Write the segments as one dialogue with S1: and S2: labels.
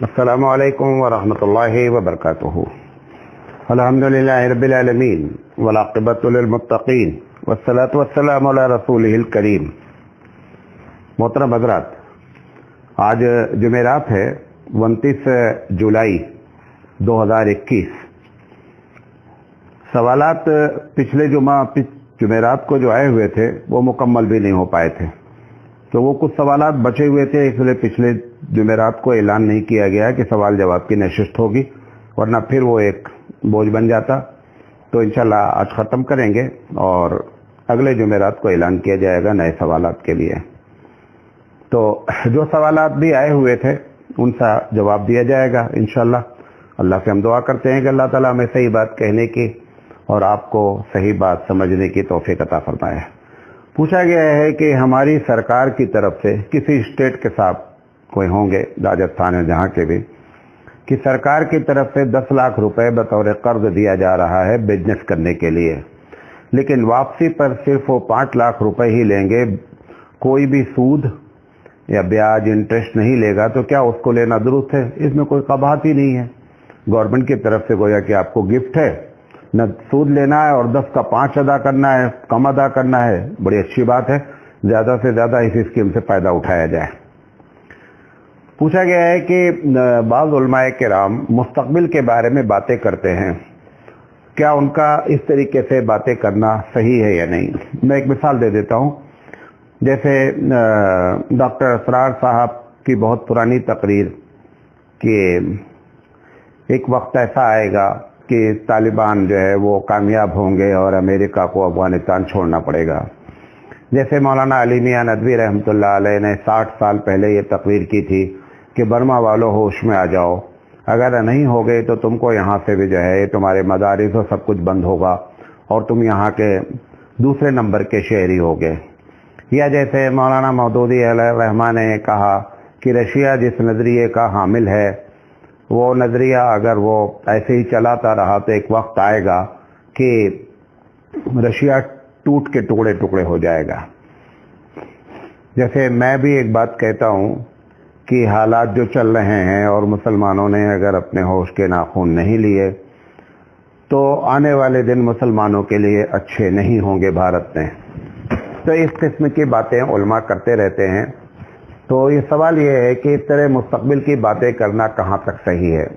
S1: السلام علیکم ورحمۃ اللہ وبرکاتہ۔ الحمدللہ رب العالمین والعاقبۃ للمتقین والصلاۃ والسلام علی رسولہ الکریم۔ محترم حضرات، آج جمعرات ہے 29 جولائی 2021۔ سوالات پچھلے جمعرات کو جو آئے ہوئے تھے وہ مکمل بھی نہیں ہو پائے تھے، تو وہ کچھ سوالات بچے ہوئے تھے، اس لیے پچھلے جمعرات کو اعلان نہیں کیا گیا کہ سوال جواب کی نشست ہوگی، ورنہ پھر وہ ایک بوجھ بن جاتا۔ تو انشاءاللہ آج ختم کریں گے اور اگلے جمعرات کو اعلان کیا جائے گا نئے سوالات کے لیے۔ تو جو سوالات بھی آئے ہوئے تھے ان کا جواب دیا جائے گا انشاءاللہ۔ اللہ سے ہم دعا کرتے ہیں کہ اللہ تعالیٰ ہمیں صحیح بات کہنے کی اور آپ کو صحیح بات سمجھنے کی توفیق عطا فرمائے۔ پوچھا گیا ہے کہ ہماری سرکار کی طرف سے کسی اسٹیٹ کے ساتھ کوئی ہوں گے، راجستھان ہے جہاں کے بھی، کہ سرکار کی طرف سے 10 لاکھ روپے بطور قرض دیا جا رہا ہے بزنس کرنے کے لیے، لیکن واپسی پر صرف وہ 5 لاکھ روپے ہی لیں گے، کوئی بھی سود یا بیاج انٹرسٹ نہیں لے گا، تو کیا اس کو لینا درست ہے؟ اس میں کوئی قباحت ہی نہیں ہے۔ گورنمنٹ کی طرف سے گویا کہ آپ کو گفٹ ہے، نہ سود لینا ہے اور 10 کا 5 ادا کرنا ہے، کم ادا کرنا ہے، بڑی اچھی بات ہے، زیادہ سے زیادہ اس اسکیم سے فائدہ اٹھایا جائے۔ پوچھا گیا ہے کہ بعض علماء کرام مستقبل کے بارے میں باتیں کرتے ہیں، کیا ان کا اس طریقے سے باتیں کرنا صحیح ہے یا نہیں؟ میں ایک مثال دے دیتا ہوں۔ جیسے ڈاکٹر اسرار صاحب کی بہت پرانی تقریر کہ ایک وقت ایسا آئے گا کہ طالبان جو ہے وہ کامیاب ہوں گے اور امریکہ کو افغانستان چھوڑنا پڑے گا۔ جیسے مولانا علی میاں ندوی رحمۃ اللہ علیہ نے 60 سال پہلے یہ تقریر کی تھی کہ برما والوں ہوش میں آ جاؤ، اگر نہیں ہو گئے تو تم کو یہاں سے بھی جو ہے تمہارے مدارس اور سب کچھ بند ہوگا اور تم یہاں کے دوسرے نمبر کے شہری ہوگے۔ یا جیسے مولانا مودودی علیہ الرحمہ نے کہا کہ رشیا جس نظریے کا حامل ہے وہ نظریہ اگر وہ ایسے ہی چلاتا رہا تو ایک وقت آئے گا کہ رشیا ٹوٹ کے ٹکڑے ٹکڑے ہو جائے گا۔ جیسے میں بھی ایک بات کہتا ہوں کہ حالات جو چل رہے ہیں اور مسلمانوں نے اگر اپنے ہوش کے ناخن نہیں لیے تو آنے والے دن مسلمانوں کے لیے اچھے نہیں ہوں گے بھارت میں۔ تو اس قسم کی باتیں علماء کرتے رہتے ہیں۔ تو یہ سوال یہ ہے کہ اس طرح مستقبل کی باتیں کرنا کہاں تک صحیح ہے؟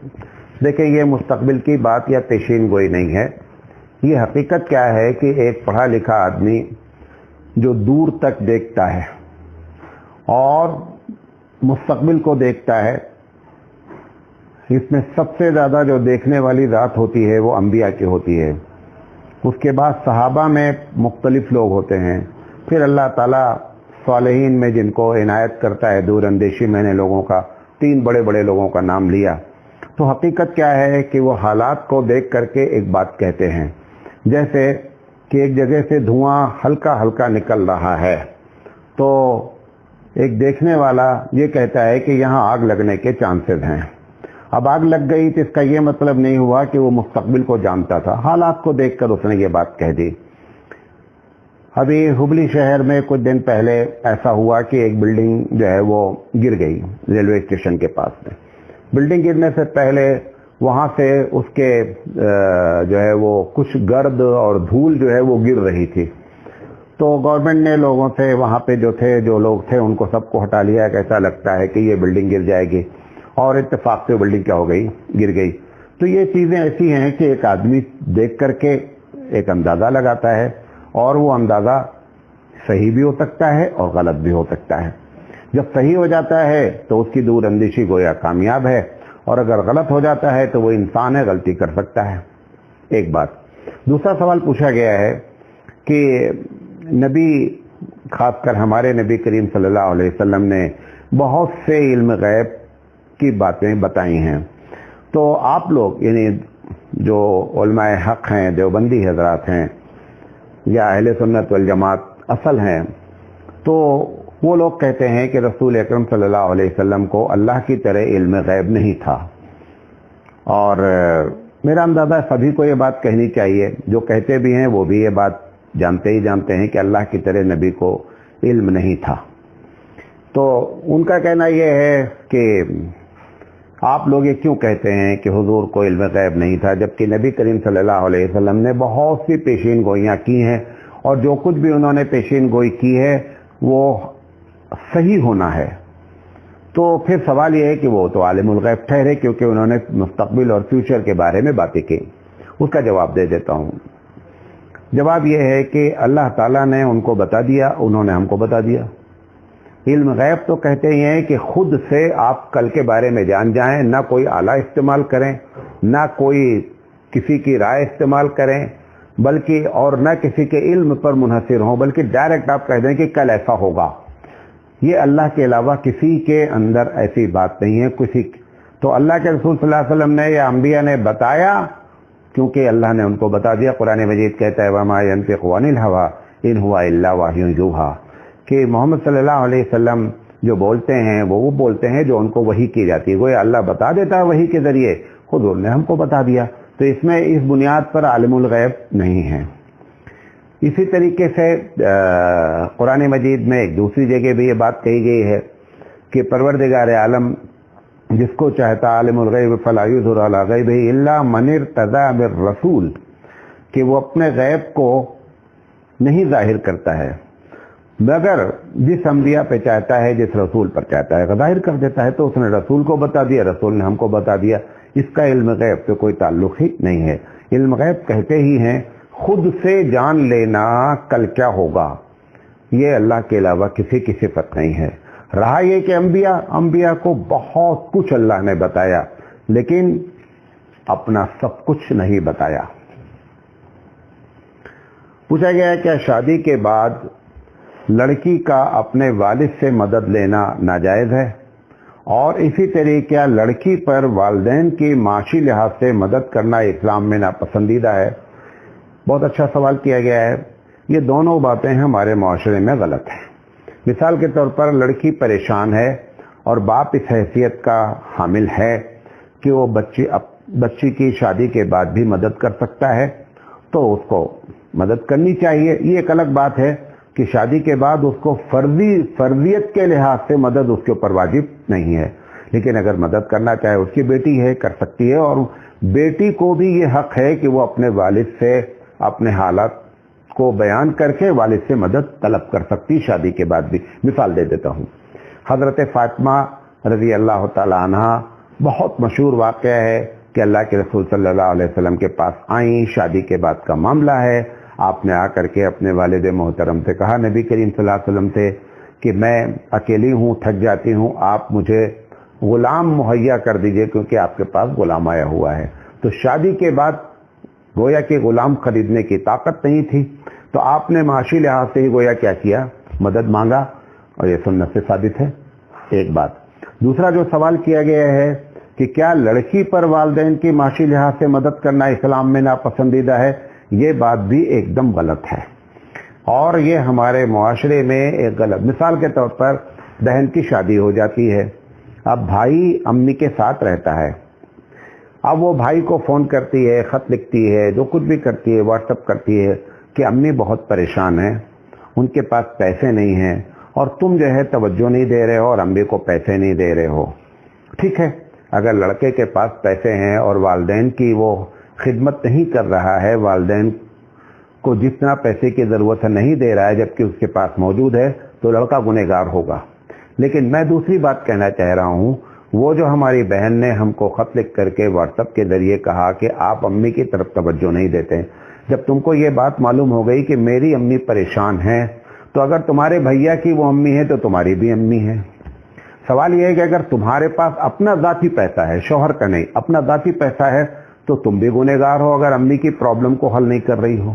S1: دیکھیں، یہ مستقبل کی بات یا پیشین گوئی نہیں ہے، یہ حقیقت کیا ہے کہ ایک پڑھا لکھا آدمی جو دور تک دیکھتا ہے اور مستقبل کو دیکھتا ہے، اس میں سب سے زیادہ جو دیکھنے والی ذات ہوتی ہے وہ انبیاء کی ہوتی ہے۔ اس کے بعد صحابہ میں مختلف لوگ ہوتے ہیں، پھر اللہ تعالیٰ صالحین میں جن کو عنایت کرتا ہے دور اندیشی۔ میں نے لوگوں کا 3 بڑے بڑے لوگوں کا نام لیا۔ تو حقیقت کیا ہے کہ وہ حالات کو دیکھ کر کے ایک بات کہتے ہیں، جیسے کہ ایک جگہ سے دھواں ہلکا ہلکا نکل رہا ہے، تو ایک دیکھنے والا یہ کہتا ہے کہ یہاں آگ لگنے کے چانسز ہیں۔ اب آگ لگ گئی تو اس کا یہ مطلب نہیں ہوا کہ وہ مستقبل کو جانتا تھا، حالات کو دیکھ کر اس نے یہ بات کہہ دی۔ ابھی ہبلی شہر میں کچھ دن پہلے ایسا ہوا کہ ایک بلڈنگ جو ہے وہ گر گئی ریلوے اسٹیشن کے پاس میں۔ بلڈنگ گرنے سے پہلے وہاں سے اس کے جو ہے وہ کچھ گرد اور دھول جو ہے وہ گر رہی تھی، تو گورنمنٹ نے لوگوں سے وہاں پہ جو لوگ تھے ان کو سب کو ہٹا لیا کہ ایسا لگتا ہے کہ یہ بلڈنگ گر جائے گی، اور اتفاق سے بلڈنگ کیا ہو گئی، گر گئی۔ تو یہ چیزیں ایسی ہیں کہ ایک آدمی دیکھ کر کے ایک اندازہ لگاتا ہے، اور وہ اندازہ صحیح بھی ہو سکتا ہے اور غلط بھی ہو سکتا ہے۔ جب صحیح ہو جاتا ہے تو اس کی دور اندیشی گویا کامیاب ہے، اور اگر غلط ہو جاتا ہے تو وہ انسان ہے، غلطی کر سکتا ہے۔ ایک بات۔ دوسرا سوال پوچھا گیا ہے کہ نبی، خاص کر ہمارے نبی کریم صلی اللہ علیہ وسلم نے بہت سے علم غیب کی باتیں بتائی ہیں، تو آپ لوگ یعنی جو علماء حق ہیں، دیوبندی حضرات ہیں یا اہل سنت والجماعت اصل ہیں، تو وہ لوگ کہتے ہیں کہ رسول اکرم صلی اللہ علیہ وسلم کو اللہ کی طرح علم غیب نہیں تھا، اور میرا اندازہ سبھی کو یہ بات کہنی چاہیے، جو کہتے بھی ہیں وہ بھی یہ بات جانتے ہی جانتے ہیں کہ اللہ کی طرح نبی کو علم نہیں تھا۔ تو ان کا کہنا یہ ہے کہ آپ لوگ یہ کیوں کہتے ہیں کہ حضور کو علم غیب نہیں تھا، جبکہ نبی کریم صلی اللہ علیہ وسلم نے بہت سی پیشین گوئیاں کی ہیں، اور جو کچھ بھی انہوں نے پیشین گوئی کی ہے وہ صحیح ہونا ہے؟ تو پھر سوال یہ ہے کہ وہ تو عالم الغیب ٹھہرے، کیونکہ انہوں نے مستقبل اور فیوچر کے بارے میں باتیں کی۔ اس کا جواب دے دیتا ہوں۔ جواب یہ ہے کہ اللہ تعالیٰ نے ان کو بتا دیا، انہوں نے ہم کو بتا دیا۔ علم غیب تو کہتے ہی ہیں کہ خود سے آپ کل کے بارے میں جان جائیں، نہ کوئی آلہ استعمال کریں، نہ کوئی کسی کی رائے استعمال کریں، بلکہ اور نہ کسی کے علم پر منحصر ہوں، بلکہ ڈائریکٹ آپ کہہ دیں کہ کل ایسا ہوگا۔ یہ اللہ کے علاوہ کسی کے اندر ایسی بات نہیں ہے۔ تو اللہ کے رسول صلی اللہ علیہ وسلم نے یا انبیاء نے بتایا، کیونکہ اللہ نے ان کو بتا دیا۔ قرآن مجید کہتا ہے وَمَا يَنطِقُ عَنِ الْهَوَىٰ إِنْ هُوَ إِلَّا وَحْيٌ يُوحَىٰ، کہ محمد صلی اللہ علیہ وسلم جو بولتے ہیں وہ بولتے ہیں جو ان کو وحی کی جاتی ہے، گویا اللہ بتا دیتا ہے وحی کے ذریعے، حضور نے ہم کو بتا دیا۔ تو اس میں اس بنیاد پر عالم الغیب نہیں ہے۔ اسی طریقے سے قرآن مجید میں ایک دوسری جگہ بھی یہ بات کہی گئی ہے کہ پروردگار عالم جس کو چاہتا عالم الغیب فلا یظہر علی غیبہ الا من ارتضی بالرسول، کہ وہ اپنے غیب کو نہیں ظاہر کرتا ہے مگر جس انبیاء پہ چاہتا ہے، جس رسول پر چاہتا ہے ظاہر کر دیتا ہے۔ تو اس نے رسول کو بتا دیا، رسول نے ہم کو بتا دیا۔ اس کا علم غیب سے کوئی تعلق ہی نہیں ہے۔ علم غیب کہتے ہی ہیں خود سے جان لینا کل کیا ہوگا، یہ اللہ کے علاوہ کسی کی صفت نہیں ہے۔ رہا یہ کہ انبیاء کو بہت کچھ اللہ نے بتایا، لیکن اپنا سب کچھ نہیں بتایا۔ پوچھا گیا ہے کیا شادی کے بعد لڑکی کا اپنے والد سے مدد لینا ناجائز ہے، اور اسی طریقے لڑکی پر والدین کی معاشی لحاظ سے مدد کرنا اسلام میں ناپسندیدہ ہے؟ بہت اچھا سوال کیا گیا ہے۔ یہ دونوں باتیں ہمارے معاشرے میں غلط ہیں۔ مثال کے طور پر لڑکی پریشان ہے اور باپ اس حیثیت کا حامل ہے کہ وہ بچی کی شادی کے بعد بھی مدد کر سکتا ہے، تو اس کو مدد کرنی چاہیے۔ یہ ایک الگ بات ہے کہ شادی کے بعد اس کو فرضیت کے لحاظ سے مدد اس کے اوپر واجب نہیں ہے، لیکن اگر مدد کرنا چاہے، اس کی بیٹی ہے، کر سکتی ہے، اور بیٹی کو بھی یہ حق ہے کہ وہ اپنے والد سے اپنے حالات کو بیان کر کے والد سے مدد طلب کر سکتی شادی کے بعد بھی۔ مثال دے دیتا ہوں، حضرت فاطمہ رضی اللہ تعالی عنہ، بہت مشہور واقعہ ہے کہ اللہ کے رسول صلی اللہ علیہ وسلم کے پاس آئیں، شادی کے بعد کا معاملہ ہے۔ آپ نے آ کر کے اپنے والد محترم سے کہا، نبی کریم صلی اللہ علیہ وسلم سے، کہ میں اکیلی ہوں، تھک جاتی ہوں، آپ مجھے غلام مہیا کر دیجئے کیونکہ آپ کے پاس غلام آیا ہوا ہے۔ تو شادی کے بعد گویا کہ غلام خریدنے کی طاقت نہیں تھی، تو آپ نے معاشی لحاظ سے ہی گویا کیا کیا، مدد مانگا، اور یہ سنت سے ثابت ہے۔ ایک بات۔ دوسرا جو سوال کیا گیا ہے کہ کیا لڑکی پر والدین کی معاشی لحاظ سے مدد کرنا اسلام میں ناپسندیدہ ہے، یہ بات بھی ایک دم غلط ہے، اور یہ ہمارے معاشرے میں ایک غلط۔ مثال کے طور پر بہن کی شادی ہو جاتی ہے، اب بھائی امی کے ساتھ رہتا ہے، اب وہ بھائی کو فون کرتی ہے، خط لکھتی ہے، جو کچھ بھی کرتی ہے، واٹس ایپ کرتی ہے کہ امی بہت پریشان ہیں، ان کے پاس پیسے نہیں ہیں، اور تم جو ہے توجہ نہیں دے رہے ہو اور امی کو پیسے نہیں دے رہے ہو۔ ٹھیک ہے، اگر لڑکے کے پاس پیسے ہیں اور والدین کی وہ خدمت نہیں کر رہا ہے، والدین کو جتنا پیسے کی ضرورت ہے نہیں دے رہا ہے جبکہ اس کے پاس موجود ہے، تو لڑکا گنہگار ہوگا۔ لیکن میں دوسری بات کہنا چاہ رہا ہوں، وہ جو ہماری بہن نے ہم کو خط لکھ کر کے واٹس ایپ کے ذریعے کہا کہ آپ امی کی طرف توجہ نہیں دیتے، جب تم کو یہ بات معلوم ہو گئی کہ میری امی پریشان ہیں، تو اگر تمہارے بھیا کی وہ امی ہے تو تمہاری بھی امی ہے۔ سوال یہ ہے کہ اگر تمہارے پاس اپنا ذاتی پیسہ ہے، شوہر کا نہیں، اپنا ذاتی پیسہ ہے، تو تم بھی گنہگار ہو اگر امی کی پرابلم کو حل نہیں کر رہی ہو۔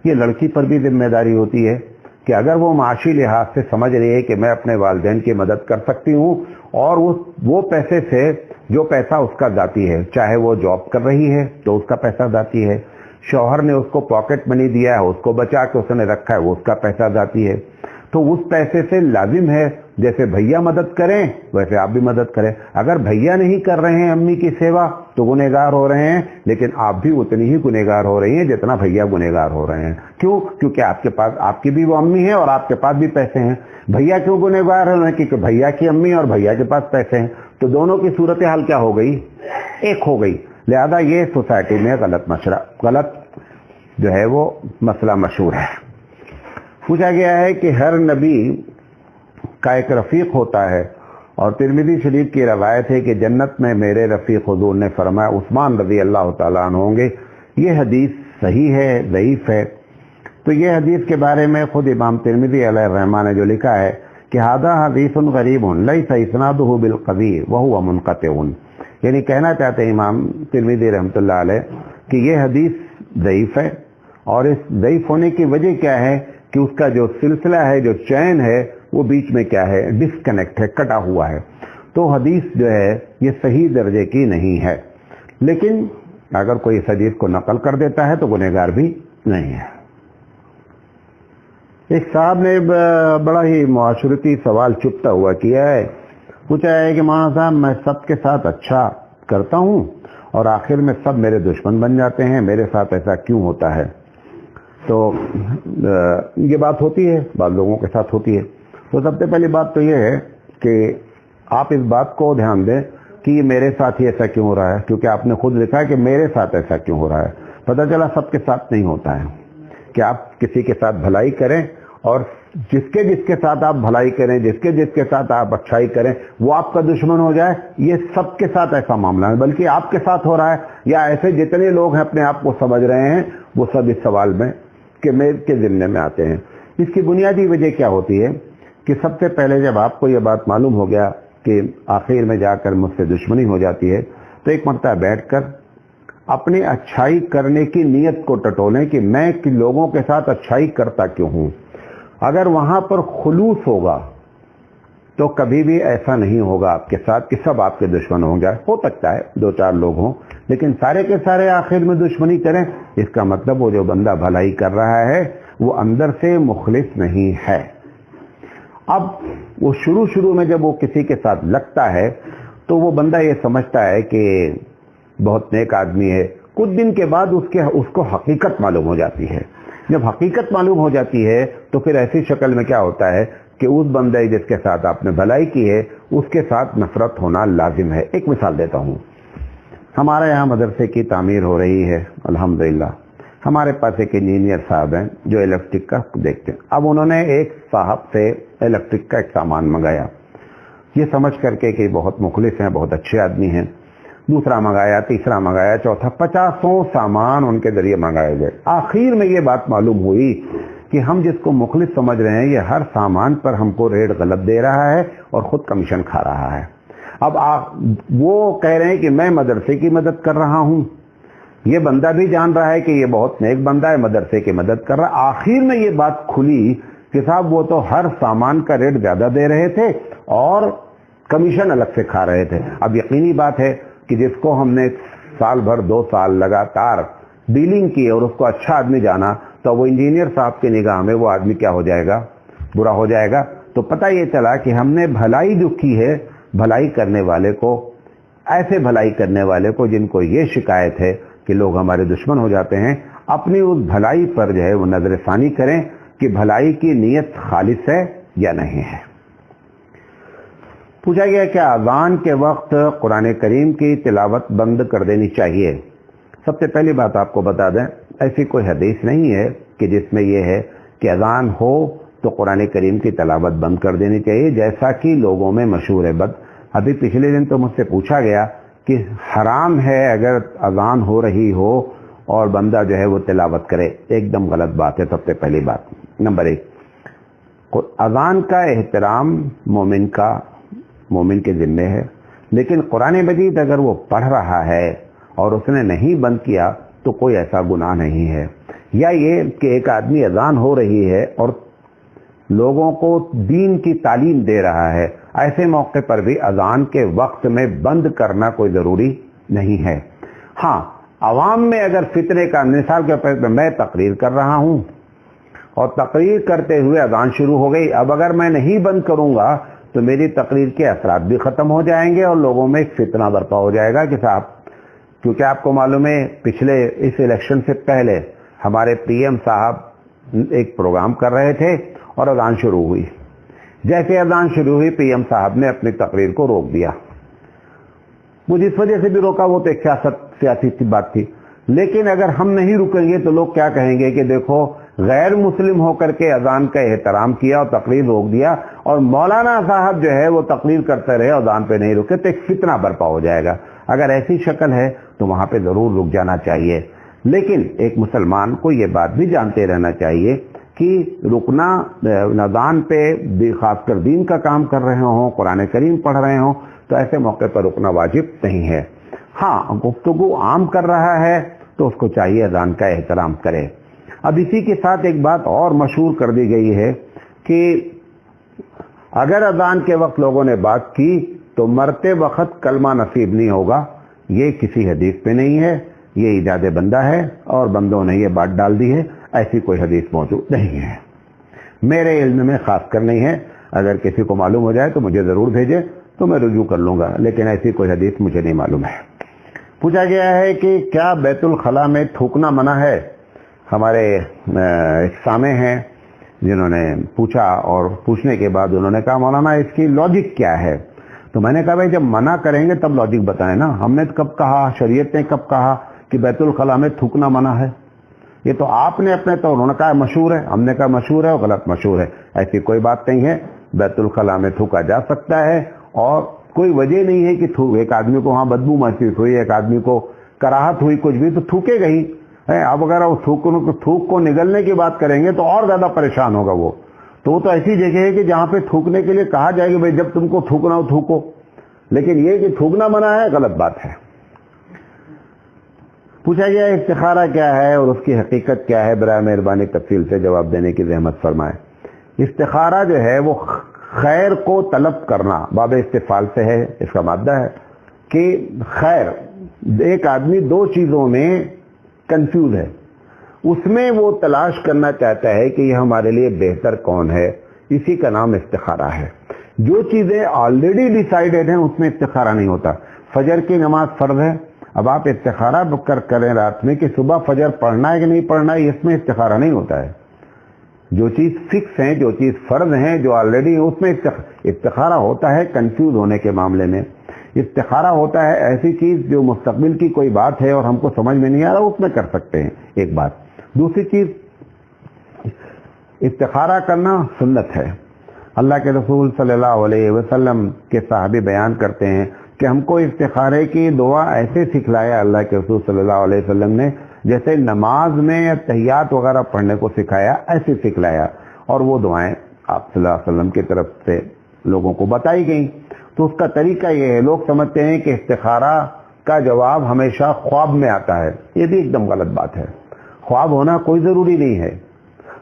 S1: یہ لڑکی پر بھی ذمہ داری ہوتی ہے کہ اگر وہ معاشی لحاظ سے سمجھ رہی ہے کہ میں اپنے والدین کی مدد کر سکتی ہوں، اور وہ پیسے سے جو پیسہ اس کا ذاتی ہے، چاہے وہ جاب کر رہی ہے تو اس کا پیسہ ذاتی ہے، شوہر نے اس کو پاکٹ منی دیا ہے، اس کو بچا کے اس نے رکھا ہے، وہ اس کا پیسہ ذاتی ہے، تو اس پیسے سے لازم ہے جیسے بھیا مدد کریں ویسے آپ بھی مدد کریں. اگر بھیا نہیں کر رہے ہیں امی کی سیوا تو گنہگار ہو رہے ہیں, لیکن آپ بھی اتنی ہی گنہگار ہو رہی ہیں جتنا بھیا گنہگار ہو رہے ہیں. کیوں؟ کیونکہ آپ کے پاس آپ کی بھی وہ امی ہے اور آپ کے پاس بھی پیسے ہیں. بھیا کیوں گنہگار ہیں؟ کیونکہ بھیا کی امی اور بھیا کے پاس پیسے ہیں. تو دونوں کی صورتحال کیا ہو گئی؟ ایک ہو گئی. لہذا یہ سوسائٹی میں غلط جو ہے وہ مسئلہ مشہور ہے. پوچھا گیا ہے کہ ہر نبی کا ایک رفیق ہوتا ہے, اور ترمذی شریف کی روایت ہے کہ جنت میں میرے رفیق حضور نے فرمایا عثمان رضی اللہ تعالیٰ عنہ ہوں گے. یہ حدیث صحیح ہے ضعیف ہے؟ تو یہ حدیث کے بارے میں خود امام ترمذی علیہ الرحمہ نے جو لکھا ہے کہ ھذا حدیث غریب لیس اسنادہ بالقوی وہو منقطع, یعنی کہنا چاہتے ہیں امام ترمذی رحمۃ اللہ علیہ کہ یہ حدیث ضعیف ہے, اور اس ضعیف ہونے کی وجہ کیا ہے کہ اس کا جو سلسلہ ہے, جو چین ہے, وہ بیچ میں کیا ہے, ڈسکنیکٹ ہے, کٹا ہوا ہے. تو حدیث جو ہے یہ صحیح درجے کی نہیں ہے, لیکن اگر کوئی اس حدیث کو نقل کر دیتا ہے تو گنہگار بھی نہیں ہے. ایک صاحب نے بڑا ہی معاشرتی سوال چپتا ہوا کیا ہے. پوچھا ہے کہ مولانا صاحب میں سب کے ساتھ اچھا کرتا ہوں اور آخر میں سب میرے دشمن بن جاتے ہیں, میرے ساتھ ایسا کیوں ہوتا ہے؟ تو یہ بات ہوتی ہے, بعض لوگوں کے ساتھ ہوتی ہے. تو سب سے پہلی بات تو یہ ہے کہ آپ اس بات کو دھیان دیں کہ یہ میرے ساتھ ہی ایسا کیوں ہو رہا ہے, کیونکہ آپ نے خود لکھا ہے کہ میرے ساتھ ایسا کیوں ہو رہا ہے. پتہ چلا سب کے ساتھ نہیں ہوتا ہے کہ آپ کسی کے ساتھ بھلائی کریں اور جس کے ساتھ آپ بھلائی کریں, جس کے ساتھ آپ اچھائی کریں وہ آپ کا دشمن ہو جائے. یہ سب کے ساتھ ایسا معاملہ ہے, بلکہ آپ کے ساتھ ہو رہا ہے, یا ایسے جتنے لوگ ہیں اپنے آپ کو سمجھ رہے ہیں وہ سب اس سوال میں کہ میرے کے ذمے میں آتے ہیں. اس کی بنیادی وجہ کیا ہوتی ہے کہ سب سے پہلے جب آپ کو یہ بات معلوم ہو گیا کہ آخر میں جا کر مجھ سے دشمنی ہو جاتی ہے, تو ایک مرتبہ بیٹھ کر اپنی اچھائی کرنے کی نیت کو ٹٹولیں کہ میں لوگوں کے ساتھ اچھائی کرتا کیوں ہوں. اگر وہاں پر خلوص ہوگا تو کبھی بھی ایسا نہیں ہوگا آپ کے ساتھ کہ سب آپ کے دشمن ہوں گے. ہو سکتا ہے 2-4 لوگ ہوں, لیکن سارے کے سارے آخر میں دشمنی کریں, اس کا مطلب وہ جو بندہ بھلائی کر رہا ہے وہ اندر سے مخلص نہیں ہے. اب وہ شروع میں جب وہ کسی کے ساتھ لگتا ہے تو وہ بندہ یہ سمجھتا ہے کہ بہت نیک آدمی ہے. کچھ دن کے بعد اس کو حقیقت معلوم ہو جاتی ہے. جب حقیقت معلوم ہو جاتی ہے تو پھر ایسی شکل میں کیا ہوتا ہے کہ اس بندے جس کے ساتھ آپ نے بھلائی کی ہے اس کے ساتھ نفرت ہونا لازم ہے. ایک مثال دیتا ہوں. ہمارے یہاں مدرسے کی تعمیر ہو رہی ہے الحمدللہ. ہمارے پاس ایک انجینئر صاحب ہیں جو الیکٹرک کا دیکھتے ہیں. اب انہوں نے ایک صاحب سے الیکٹرک کا ایک سامان منگایا, یہ سمجھ کر کے کہ بہت مخلص ہیں, بہت اچھے آدمی ہیں. دوسرا منگایا, تیسرا منگایا, چوتھا, 50 سامان ان کے ذریعے منگائے گئے. آخر میں یہ بات معلوم ہوئی کہ ہم جس کو مخلص سمجھ رہے ہیں یہ ہر سامان پر ہم کو ریٹ غلط دے رہا ہے اور خود کمیشن کھا رہا ہے. اب وہ کہہ رہے ہیں کہ میں مدرسے کی مدد کر رہا ہوں, یہ بندہ بھی جان رہا ہے کہ یہ بہت نیک بندہ ہے, مدرسے کی مدد کر رہا ہے. آخر میں یہ بات کھلی کہ صاحب وہ تو ہر سامان کا ریٹ زیادہ دے رہے تھے اور کمیشن الگ سے کھا رہے تھے. اب یقینی بات ہے کہ جس کو ہم نے سال بھر 2 سال لگاتار ڈیلنگ کی اور اس کو اچھا آدمی جانا, تو وہ انجینئر صاحب کی نگاہ میں وہ آدمی کیا ہو جائے گا, برا ہو جائے گا. تو پتہ یہ چلا کہ ہم نے بھلائی جو کی ہے, بھلائی کرنے والے کو, ایسے بھلائی کرنے والے کو جن کو یہ شکایت ہے کہ لوگ ہمارے دشمن ہو جاتے ہیں, اپنی اس بھلائی پر جو ہے وہ نظر ثانی کریں کہ بھلائی کی نیت خالص ہے یا نہیں ہے. پوچھا گیا کہ اذان کے وقت قرآن کریم کی تلاوت بند کر دینی چاہیے. سب سے پہلی بات آپ کو بتا دیں, ایسی کوئی حدیث نہیں ہے کہ جس میں یہ ہے کہ اذان ہو تو قرآن کریم کی تلاوت بند کر دینی چاہیے, جیسا کہ لوگوں میں مشہور ہے. ابھی پچھلے دن تو مجھ سے پوچھا گیا کہ حرام ہے اگر اذان ہو رہی ہو اور بندہ جو ہے وہ تلاوت کرے. ایک دم غلط بات ہے. سب سے پہلی بات. نمبر 1, اذان کا احترام مومن کے ذمے ہے, لیکن قرآن مجید اگر وہ پڑھ رہا ہے اور اس نے نہیں بند کیا تو کوئی ایسا گناہ نہیں ہے. یا یہ کہ ایک آدمی اذان ہو رہی ہے اور لوگوں کو دین کی تعلیم دے رہا ہے, ایسے موقع پر بھی اذان کے وقت میں بند کرنا کوئی ضروری نہیں ہے. ہاں, عوام میں اگر فتنے کا, مثال کے طور پر میں تقریر کر رہا ہوں اور تقریر کرتے ہوئے اذان شروع ہو گئی. اب اگر میں نہیں بند کروں گا تو میری تقریر کے اثرات بھی ختم ہو جائیں گے اور لوگوں میں ایک فتنہ برپا ہو جائے گا کہ صاحب، کیونکہ آپ کو معلوم ہے پچھلے اس الیکشن سے پہلے ہمارے پی ایم صاحب ایک پروگرام کر رہے تھے اور اذان شروع ہوئی. جیسے اذان شروع ہوئی پی ایم صاحب نے اپنی تقریر کو روک دیا. وہ جس وجہ سے بھی روکا وہ تو ایک سیاسی بات تھی، لیکن اگر ہم نہیں رکیں گے تو لوگ کیا کہیں گے کہ دیکھو غیر مسلم ہو کر کے اذان کا احترام کیا اور تقریر روک دیا، اور مولانا صاحب جو ہے وہ تقریر کرتے رہے اذان پہ نہیں رکے، تو ایک فتنہ برپا ہو جائے گا. اگر ایسی شکل ہے تو وہاں پہ ضرور رک جانا چاہیے. لیکن ایک مسلمان کو یہ بات بھی جانتے رہنا چاہیے کہ رکنا اذان پہ خاص کر دین کا کام کر رہے ہوں، قرآن کریم پڑھ رہے ہوں، تو ایسے موقع پر رکنا واجب نہیں ہے. ہاں گفتگو عام کر رہا ہے تو اس کو چاہیے اذان کا احترام کرے. اب اسی کے ساتھ ایک بات اور مشہور کر دی گئی ہے کہ اگر اذان کے وقت لوگوں نے بات کی تو مرتے وقت کلمہ نصیب نہیں ہوگا. یہ کسی حدیث پہ نہیں ہے، یہ ایجاد بندہ ہے اور بندوں نے یہ بات ڈال دی ہے. ایسی کوئی حدیث موجود نہیں ہے، میرے علم میں خاص کر نہیں ہے. اگر کسی کو معلوم ہو جائے تو مجھے ضرور بھیجے تو میں رجوع کر لوں گا، لیکن ایسی کوئی حدیث مجھے نہیں معلوم ہے. پوچھا گیا ہے کہ کیا بیت الخلاء میں تھوکنا منع ہے؟ ہمارے ایک سامع ہیں جنہوں نے پوچھا، اور پوچھنے کے بعد انہوں نے کہا مولانا اس کی لاجک کیا ہے؟ تو میں نے کہا بھائی جب منع کریں گے تب لاجک بتائیں نا. ہم نے کب کہا، شریعت نے کب کہا کہ بیت الخلاء میں تھوکنا منع ہے؟ یہ تو آپ نے اپنے تو انہوں نے کہا مشہور ہے، ہم نے کہا مشہور ہے اور غلط مشہور ہے. ایسی کوئی بات نہیں ہے. بیت الخلاء میں تھوکا جا سکتا ہے اور کوئی وجہ نہیں ہے کہ ایک آدمی کو وہاں بدبو محسوس ہوئی، ایک آدمی کو کراہت ہوئی، کچھ بھی تو تھوکے گا ہی. اب اگر وہ تھوک کو نگلنے کی بات کریں گے تو اور زیادہ پریشان ہوگا وہ. تو وہ تو ایسی جگہ ہے کہ جہاں پہ تھوکنے کے لیے کہا جائے کہ بھائی جب تم کو تھوکنا ہو تھوکو، لیکن یہ کہ تھوکنا منع ہے غلط بات ہے. پوچھا گیا استخارہ کیا ہے اور اس کی حقیقت کیا ہے؟ برائے مہربانی تفصیل سے جواب دینے کی زحمت فرمائیں. استخارہ جو ہے وہ خیر کو طلب کرنا، باب استفعال سے ہے، اس کا مادہ ہے کہ خیر. ایک آدمی دو چیزوں میں کنفیوز ہے، اس میں وہ تلاش کرنا چاہتا ہے کہ یہ ہمارے لیے بہتر کون ہے، اسی کا نام استخارہ ہے. جو چیزیں آلریڈی ڈیسائیڈڈ ہیں اس میں استخارہ نہیں ہوتا. فجر کی نماز فرض ہے، اب آپ استخارہ کریں رات میں کہ صبح فجر پڑھنا ہے کہ نہیں پڑھنا ہے، اس میں استخارہ نہیں ہوتا ہے. جو چیز فکس ہیں، جو چیز فرض ہیں، جو آلریڈی اس میں استخارہ ہوتا ہے کنفیوز ہونے کے معاملے میں. استخارہ ہوتا ہے ایسی چیز جو مستقبل کی کوئی بات ہے اور ہم کو سمجھ میں نہیں آ رہا، اس میں کر سکتے ہیں. ایک بات. دوسری چیز استخارہ کرنا سنت ہے. اللہ کے رسول صلی اللہ علیہ وسلم کے صحابی بیان کرتے ہیں کہ ہم کو استخارے کی دعا ایسے سکھلایا اللہ کے رسول صلی اللہ علیہ وسلم نے جیسے نماز میں تحیات وغیرہ پڑھنے کو سکھایا، ایسے سکھلایا. اور وہ دعائیں آپ صلی اللہ علیہ وسلم کی طرف سے لوگوں کو بتائی گئیں. تو اس کا طریقہ یہ ہے، لوگ سمجھتے ہیں کہ استخارہ کا جواب ہمیشہ خواب میں آتا ہے. یہ بھی ایک دم غلط بات ہے. خواب ہونا کوئی ضروری نہیں ہے،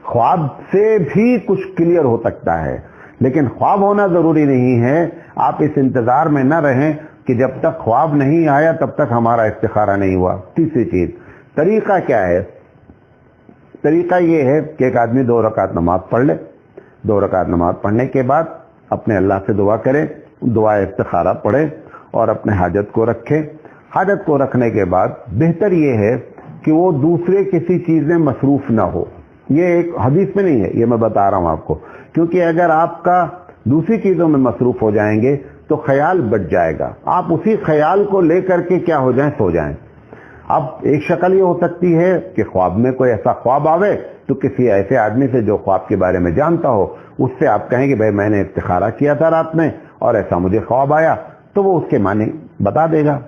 S1: خواب سے بھی کچھ کلیئر ہو سکتا ہے، لیکن خواب ہونا ضروری نہیں ہے. آپ اس انتظار میں نہ رہیں کہ جب تک خواب نہیں آیا تب تک ہمارا استخارہ نہیں ہوا. تیسری چیز، طریقہ کیا ہے؟ طریقہ یہ ہے کہ ایک آدمی 2 رکعت نماز پڑھ لے. 2 رکعت نماز پڑھنے کے بعد اپنے اللہ سے دعا کرے، دعا استخارہ پڑھے اور اپنے حاجت کو رکھے. حاجت کو رکھنے کے بعد بہتر یہ ہے کہ وہ دوسرے کسی چیز میں مصروف نہ ہو. یہ ایک حدیث میں نہیں ہے، یہ میں بتا رہا ہوں آپ کو، کیونکہ اگر آپ کا دوسری چیزوں میں مصروف ہو جائیں گے تو خیال بچ جائے گا. آپ اسی خیال کو لے کر کے کیا ہو جائیں، سو جائیں. اب ایک شکل یہ ہو سکتی ہے کہ خواب میں کوئی ایسا خواب آوے تو کسی ایسے آدمی سے جو خواب کے بارے میں جانتا ہو اس سے آپ کہیں کہ بھائی میں نے استخارہ کیا تھا رات میں اور ایسا مجھے خواب آیا، تو وہ اس کے معنی بتا دے گا.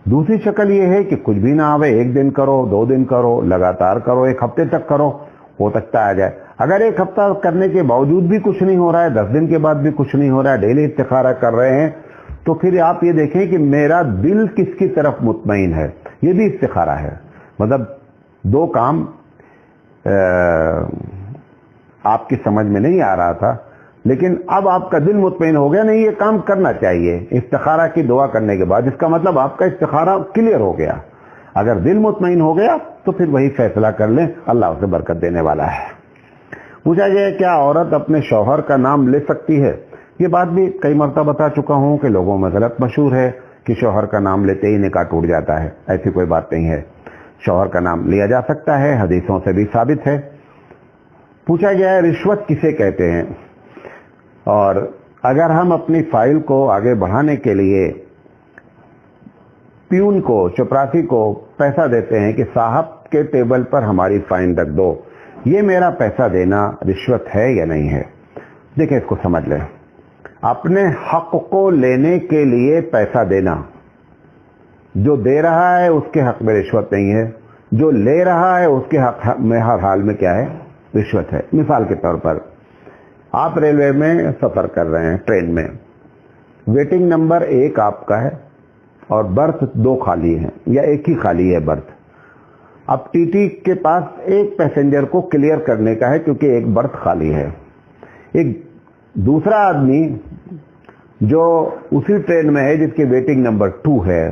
S1: دوسری شکل یہ ہے کہ کچھ بھی نہ آوے، 1 دن کرو، 2 دن کرو، لگاتار کرو، 1 ہفتے تک کرو، ہو سکتا آ جائے. اگر 1 ہفتہ کرنے کے باوجود بھی کچھ نہیں ہو رہا ہے، 10 دن کے بعد بھی کچھ نہیں ہو رہا ہے، ڈیلی استخارہ کر رہے ہیں، تو پھر آپ یہ دیکھیں کہ میرا دل کس کی طرف مطمئن ہے. یہ بھی استخارہ ہے. مطلب 2 کام آپ کی سمجھ میں نہیں آ رہا تھا، لیکن اب آپ کا دل مطمئن ہو گیا، نہیں یہ کام کرنا چاہیے استخارہ کی دعا کرنے کے بعد. اس کا مطلب آپ کا استخارہ کلیئر ہو گیا. اگر دل مطمئن ہو گیا تو پھر وہی فیصلہ کر لیں، اللہ اسے برکت دینے والا ہے. پوچھا گیا کیا عورت اپنے شوہر کا نام لے سکتی ہے؟ یہ بات بھی کئی مرتبہ بتا چکا ہوں کہ لوگوں میں غلط مشہور ہے کہ شوہر کا نام لیتے ہی نکاح ٹوٹ جاتا ہے. ایسی کوئی بات نہیں ہے. شوہر کا نام لیا جا سکتا ہے، حدیثوں سے بھی ثابت ہے. پوچھا گیا ہے رشوت کسے کہتے ہیں؟ اور اگر ہم اپنی فائل کو آگے بڑھانے کے لیے پیون کو، چپراسی کو پیسہ دیتے ہیں کہ صاحب کے ٹیبل پر ہماری فائل رکھ دو، یہ میرا پیسہ دینا رشوت ہے یا نہیں ہے؟ دیکھیں، اس کو سمجھ لیں. اپنے حق کو لینے کے لیے پیسہ دینا، جو دے رہا ہے اس کے حق میں رشوت نہیں ہے، جو لے رہا ہے اس کے حق میں ہر حال میں کیا ہے؟ رشوت ہے. مثال کے طور پر آپ ریلوے میں سفر کر رہے ہیں، ٹرین میں، ویٹنگ نمبر 1 آپ کا ہے اور برتھ 2 خالی ہیں یا ایک ہی خالی ہے برتھ. اب ٹی ٹی کے پاس ایک پیسنجر کو کلیئر کرنے کا ہے کیونکہ ایک برتھ خالی ہے. ایک دوسرا آدمی جو اسی ٹرین میں ہے جس کی ویٹنگ نمبر 2 ہے،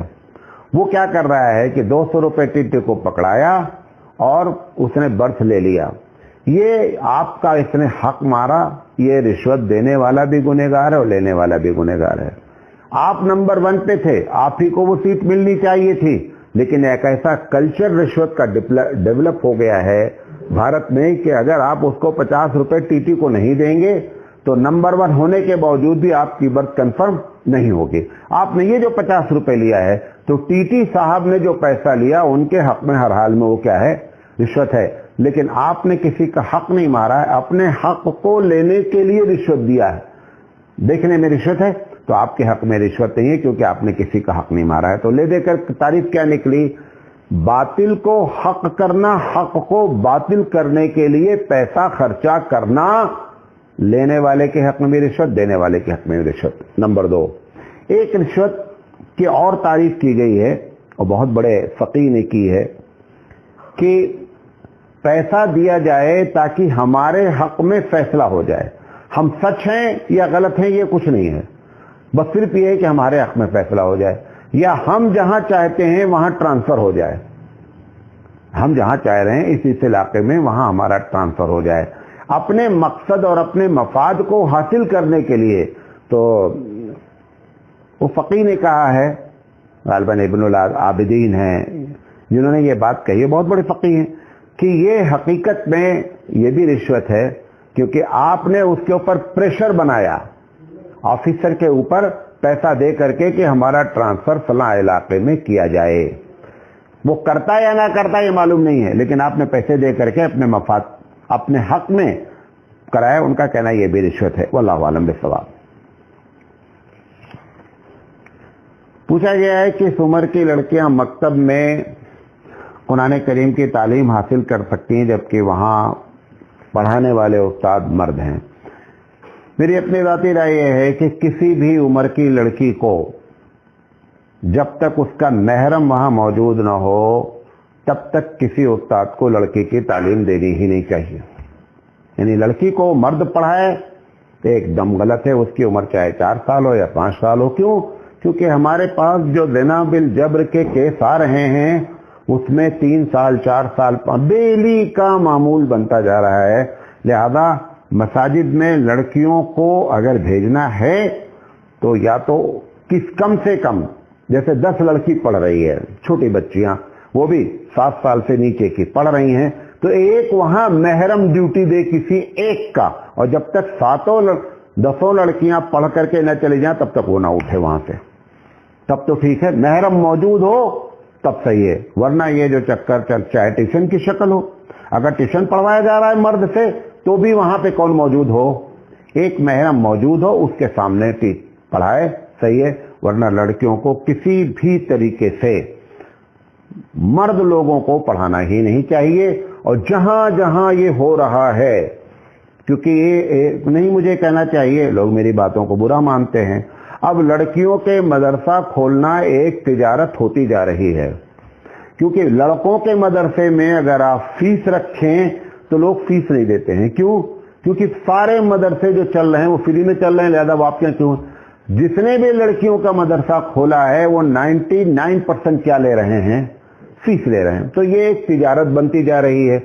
S1: وہ کیا کر رہا ہے کہ 200 روپے ٹی ٹی کو پکڑایا اور اس نے برتھ لے لیا. یہ آپ کا اس نے حق مارا. یہ رشوت دینے والا بھی گنہگار ہے اور لینے والا بھی گنہگار ہے. آپ نمبر 1 پہ تھے، آپ ہی کو وہ سیٹ ملنی چاہیے تھی، لیکن ایک ایسا کلچر رشوت کا ڈیولپ ہو گیا ہے بھارت میں کہ اگر آپ اس کو 50 روپے ٹی ٹی کو نہیں دیں گے تو نمبر 1 ہونے کے باوجود بھی آپ کی برتھ کنفرم نہیں ہوگی. آپ نے یہ جو 50 روپے لیا ہے تو ٹی ٹی صاحب نے جو پیسہ لیا ان کے حق میں ہر حال میں وہ کیا ہے؟ رشوت ہے. لیکن آپ نے کسی کا حق نہیں مارا ہے، اپنے حق کو لینے کے لیے رشوت دیا ہے. دیکھنے میں رشوت ہے تو آپ کے حق میں رشوت نہیں ہے کیونکہ آپ نے کسی کا حق نہیں مارا ہے. تو لے دے کر تعریف کیا نکلی؟ باطل کو حق کرنا، حق کو باطل کرنے کے لیے پیسہ خرچہ کرنا. لینے والے کے حق میں بھی رشوت، دینے والے کے حق میں بھی رشوت. نمبر 2، ایک رشوت کی اور تعریف کی گئی ہے اور بہت بڑے فقیہ نے کی ہے کہ پیسہ دیا جائے تاکہ ہمارے حق میں فیصلہ ہو جائے. ہم سچ ہیں یا غلط ہیں یہ کچھ نہیں ہے، بس صرف یہ ہے کہ ہمارے حق میں فیصلہ ہو جائے، یا ہم جہاں چاہتے ہیں وہاں ٹرانسفر ہو جائے. ہم جہاں چاہ رہے ہیں اس علاقے میں وہاں ہمارا ٹرانسفر ہو جائے اپنے مقصد اور اپنے مفاد کو حاصل کرنے کے لیے. تو وہ فقیہ نے کہا ہے، غالباً ابن العابدین ہیں جنہوں نے یہ بات کہی ہے، بہت بڑے فقیہ ہیں، کہ یہ حقیقت میں یہ بھی رشوت ہے کیونکہ آپ نے اس کے اوپر پریشر بنایا آفیسر کے اوپر پیسہ دے کر کے کہ ہمارا ٹرانسفر فلاں علاقے میں کیا جائے. وہ کرتا یا نہ کرتا یہ معلوم نہیں ہے، لیکن آپ نے پیسے دے کر کے اپنے مفاد، اپنے حق میں کرایا. ان کا کہنا یہ بھی رشوت ہے. واللہ اعلم بالصواب. پوچھا گیا ہے کہ اس عمر کی لڑکیاں مکتب میں قرآن کریم کی تعلیم حاصل کر سکتی ہیں جبکہ وہاں پڑھانے والے استاد مرد ہیں. میری اپنی ذاتی رائے یہ ہے کہ کسی بھی عمر کی لڑکی کو جب تک اس کا محرم وہاں موجود نہ ہو تب تک کسی استاد کو لڑکی کی تعلیم دینی ہی نہیں چاہیے. یعنی لڑکی کو مرد پڑھائے تو ایک دم غلط ہے، اس کی عمر چاہے 4 سال ہو یا 5 سال ہو. کیوں؟ کیونکہ ہمارے پاس جو زنا بالجبر کے کیس آ رہے ہیں اس میں 3 سال 4 سال ڈیلی کا معمول بنتا جا رہا ہے. لہذا مساجد میں لڑکیوں کو اگر بھیجنا ہے تو یا تو کم سے کم جیسے 10 لڑکی پڑھ رہی ہے، چھوٹی بچیاں، وہ بھی 7 سال سے نیچے کی پڑھ رہی ہیں، تو ایک وہاں محرم ڈیوٹی دے کسی ایک کا. اور جب تک 10 لڑکیاں پڑھ کر کے نہ چلی جائیں تب تک وہ نہ اٹھے وہاں سے. تب تو ٹھیک ہے، محرم موجود ہو تب صحیح ہے، ورنہ یہ جو چکر چاہے ٹیوشن کی شکل ہو، اگر ٹیوشن پڑھوایا جا رہا ہے مرد سے تو بھی وہاں پہ کون موجود ہو؟ ایک محرم موجود ہو، اس کے سامنے پڑھائے، صحیح ہے. ورنہ لڑکیوں کو کسی بھی طریقے سے مرد لوگوں کو پڑھانا ہی نہیں چاہیے. اور جہاں جہاں یہ ہو رہا ہے، کیونکہ یہ نہیں مجھے کہنا چاہیے، لوگ میری باتوں کو برا مانتے ہیں، اب لڑکیوں کے مدرسہ کھولنا ایک تجارت ہوتی جا رہی ہے. کیونکہ لڑکوں کے مدرسے میں اگر آپ فیس رکھیں تو لوگ فیس نہیں دیتے ہیں. کیوں؟ کیونکہ سارے مدرسے جو چل رہے ہیں وہ فری میں چل رہے ہیں، لہذا وہ آپ کیوں؟ جس نے بھی لڑکیوں کا مدرسہ کھولا ہے وہ 99% کیا لے رہے ہیں؟ فیس لے رہے ہیں. تو یہ ایک تجارت بنتی جا رہی ہے.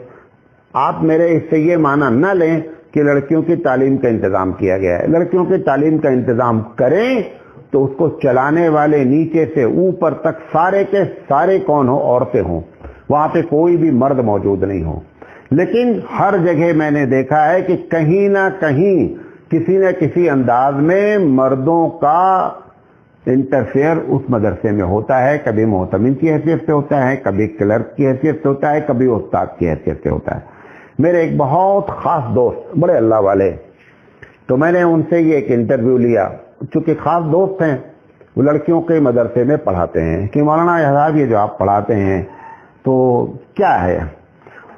S1: آپ میرے اس سے یہ معنی نہ لیں کہ لڑکیوں کی تعلیم کا انتظام کیا گیا ہے. لڑکیوں کی تعلیم کا انتظام کریں تو اس کو چلانے والے نیچے سے اوپر تک سارے کے سارے کون ہو؟ عورتیں ہوں. وہاں پہ کوئی بھی مرد موجود نہیں ہو. لیکن ہر جگہ میں نے دیکھا ہے کہ کہیں نہ کہیں کسی نہ کسی انداز میں مردوں کا انٹرفیئر اس مدرسے میں ہوتا ہے. کبھی محتمم کی حیثیت سے ہوتا ہے, کبھی کلرک کی حیثیت سے ہوتا ہے, کبھی استاد کی حیثیت سے ہوتا ہے. میرے ایک بہت خاص دوست, بڑے اللہ والے, تو میں نے ان سے یہ ایک انٹرویو لیا. چونکہ خاص دوست ہیں, وہ لڑکیوں کے مدرسے میں پڑھاتے ہیں کہ مولانا صاحب یہ جو آپ پڑھاتے ہیں تو کیا ہے.